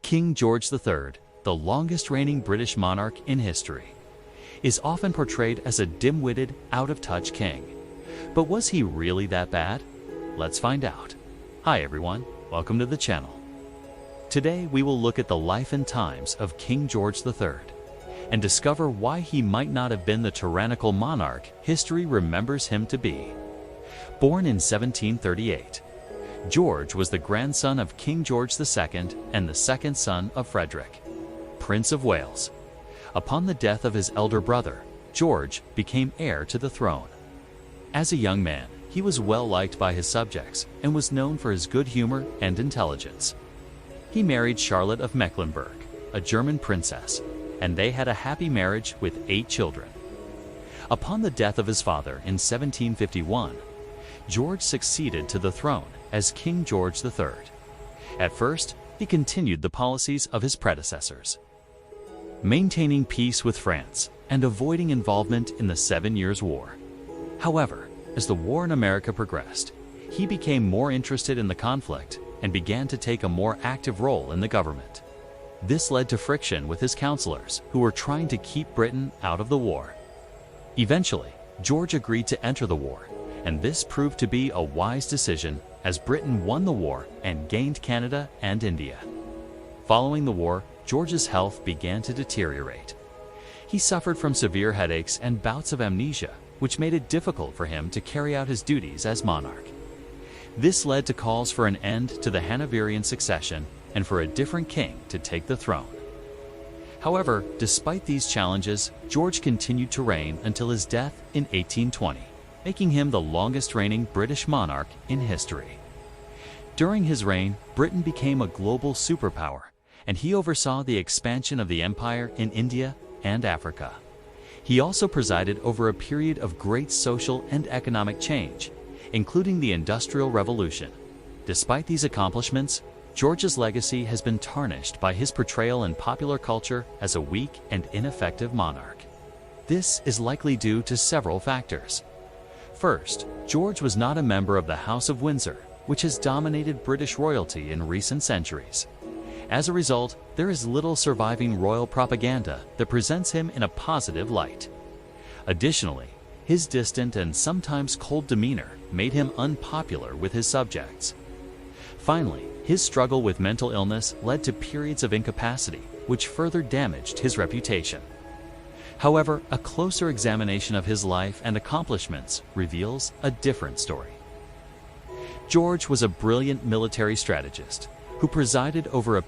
King George III, the longest reigning British monarch in history, is often portrayed as a dim-witted, out-of-touch king. But was he really that bad? Let's find out. Hi everyone, welcome to the channel. Today we will look at the life and times of King George III and discover why he might not have been the tyrannical monarch history remembers him to be. Born in 1738, George was the grandson of King George II and the second son of Frederick, Prince of Wales. Upon the death of his elder brother, George became heir to the throne. As a young man, he was well liked by his subjects and was known for his good humor and intelligence. He married Charlotte of Mecklenburg, a German princess, and they had a happy marriage with 8 children. Upon the death of his father in 1751, George succeeded to the throne as King George III. At first, he continued the policies of his predecessors, maintaining peace with France and avoiding involvement in the 7 Years' War. However, as the war in America progressed, he became more interested in the conflict and began to take a more active role in the government. This led to friction with his counselors, who were trying to keep Britain out of the war. Eventually, George agreed to enter the war, and this proved to be a wise decision as Britain won the war and gained Canada and India. Following the war, George's health began to deteriorate. He suffered from severe headaches and bouts of amnesia, which made it difficult for him to carry out his duties as monarch. This led to calls for an end to the Hanoverian succession and for a different king to take the throne. However, despite these challenges, George continued to reign until his death in 1820, making him the longest reigning British monarch in history. During his reign, Britain became a global superpower, and he oversaw the expansion of the empire in India and Africa. He also presided over a period of great social and economic change, including the Industrial Revolution. Despite these accomplishments, George's legacy has been tarnished by his portrayal in popular culture as a weak and ineffective monarch. This is likely due to several factors. First, George was not a member of the House of Windsor, which has dominated British royalty in recent centuries. As a result, there is little surviving royal propaganda that presents him in a positive light. Additionally, his distant and sometimes cold demeanor made him unpopular with his subjects. Finally, his struggle with mental illness led to periods of incapacity, which further damaged his reputation. However, a closer examination of his life and accomplishments reveals a different story. George was a brilliant military strategist who presided over a